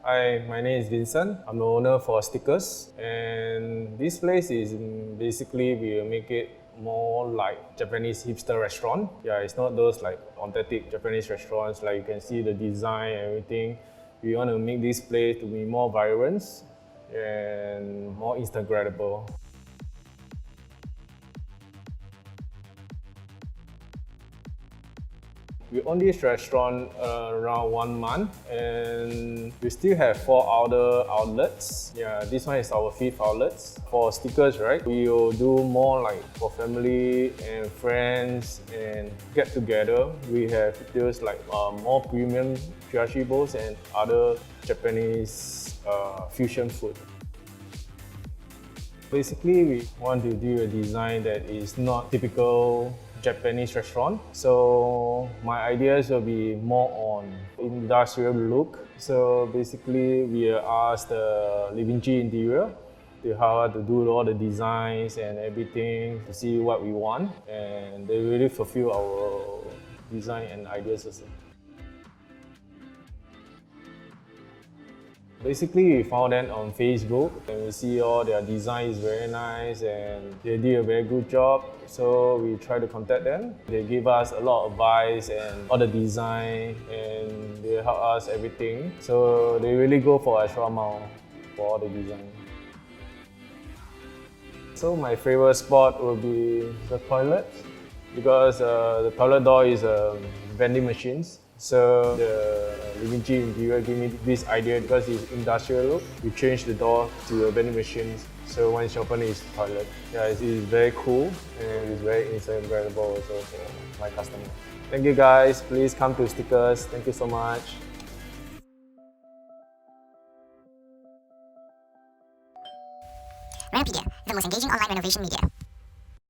Hi, my name is Vincent. I'm the owner for Stickers, and this place is basically we make it more like Japanese hipster restaurant. Yeah, it's not those like authentic Japanese restaurants like you can see the design and everything. We want to make this place to be more vibrant and more Instagrammable. We own this restaurant around 1 month, and we still have 4 other outlets. Yeah, this one is our 5th outlet. For Stickers, right, we will do more like for family and friends and get together. We have those like more premium chirashi bowls and other Japanese fusion food. Basically, we want to do a design that is not typical Japanese restaurant. So my ideas will be more on industrial look. So basically, we asked the Livinci interior to how to do all the designs and everything to see what we want, and they really fulfill our design and ideas also. Basically, we found them on Facebook and we see all their design is very nice and they did a very good job. So we try to contact them. They give us a lot of advice and all the design and they help us everything. So they really go for extra mile for all the design. So my favorite spot will be the toilet because the toilet door is vending machines. So the Livinci interior gave me this idea because it's industrial look. We changed the door to a vending machine. So once you open it, it's toilet. Yeah, it's very cool and it's very Instagrammable also for my customer. Thank you guys. Please come to Stickers. Thank you so much. Renopedia, the most engaging online renovation media.